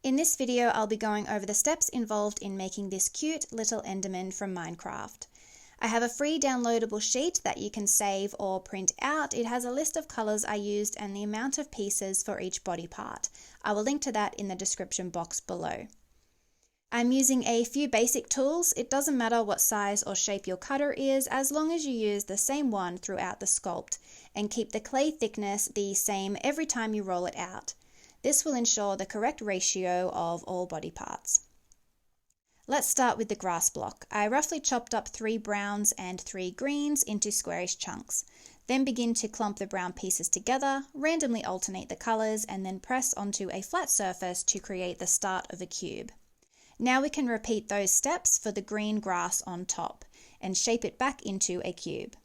In this video, I'll be going over the steps involved in making this cute little Enderman from Minecraft. I have a free downloadable sheet that you can save or print out. It has a list of colours I used and the amount of pieces for each body part. I will link to that in the description box below. I'm using a few basic tools. It doesn't matter what size or shape your cutter is, as long as you use the same one throughout the sculpt and keep the clay thickness the same every time you roll it out. This will ensure the correct ratio of all body parts. Let's start with the grass block. I roughly chopped up 3 browns and 3 greens into squarish chunks. Then begin to clump the brown pieces together, randomly alternate the colours, and then press onto a flat surface to create the start of a cube. Now we can repeat those steps for the green grass on top and shape it back into a cube.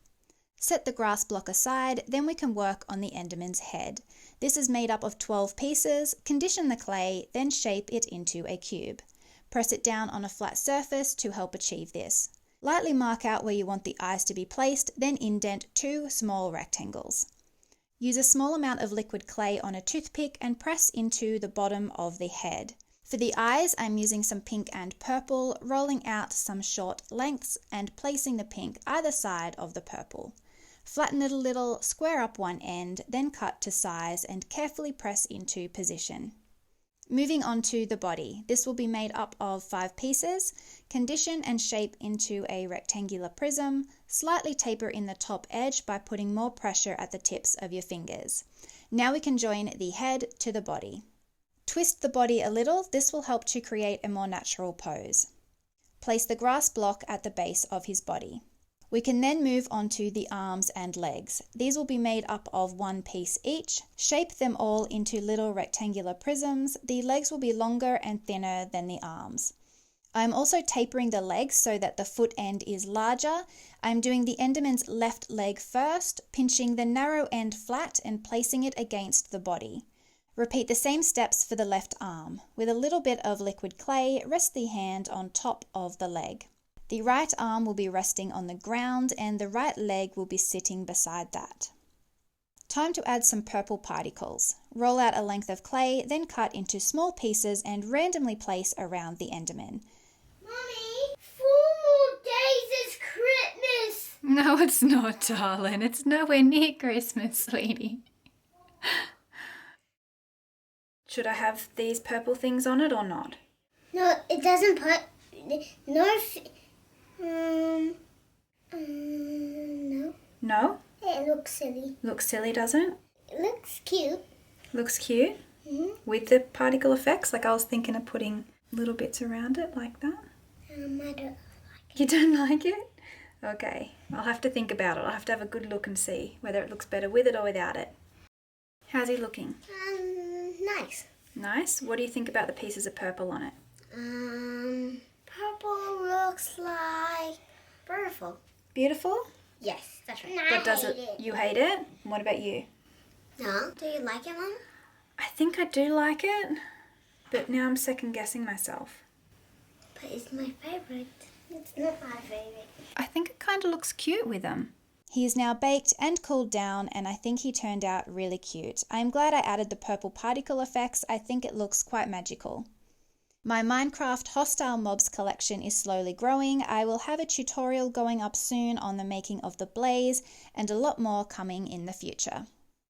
Set the grass block aside, then we can work on the Enderman's head. This is made up of 12 pieces. Condition the clay, then shape it into a cube. Press it down on a flat surface to help achieve this. Lightly mark out where you want the eyes to be placed, then indent 2 small rectangles. Use a small amount of liquid clay on a toothpick and press into the bottom of the head. For the eyes, I'm using some pink and purple, rolling out some short lengths and placing the pink either side of the purple. Flatten it a little, square up one end, then cut to size and carefully press into position. Moving on to the body. This will be made up of 5 pieces. Condition and shape into a rectangular prism. Slightly taper in the top edge by putting more pressure at the tips of your fingers. Now we can join the head to the body. Twist the body a little. This will help to create a more natural pose. Place the grass block at the base of his body. We can then move on to the arms and legs. These will be made up of 1 piece each. Shape them all into little rectangular prisms. The legs will be longer and thinner than the arms. I'm also tapering the legs so that the foot end is larger. I'm doing the Enderman's left leg first, pinching the narrow end flat and placing it against the body. Repeat the same steps for the left arm. With a little bit of liquid clay, rest the hand on top of the leg. The right arm will be resting on the ground and the right leg will be sitting beside that. Time to add some purple particles. Roll out a length of clay, then cut into small pieces and randomly place around the Enderman. Mummy, 4 more days is Christmas! No, it's not, darling. It's nowhere near Christmas, sweetie. Should I have these purple things on it or not? No, it doesn't put... No. No? It looks silly. Looks silly, doesn't it? It looks cute. Looks cute? Mm-hmm. With the particle effects? Like I was thinking of putting little bits around it like that. I don't like it. You don't like it? Okay, I'll have to think about it. I'll have to have a good look and see whether it looks better with it or without it. How's he looking? Nice. Nice? What do you think about the pieces of purple on it? Purple looks like beautiful. Beautiful? Yes, that's right. But does it? You hate it? What about you? No. Do you like it, Mom? I think I do like it, but now I'm second guessing myself. But it's my favorite. It's not my favorite. I think it kind of looks cute with them. He is now baked and cooled down and I think he turned out really cute. I'm glad I added the purple particle effects. I think it looks quite magical. My Minecraft Hostile Mobs collection is slowly growing. I will have a tutorial going up soon on the making of the blaze and a lot more coming in the future.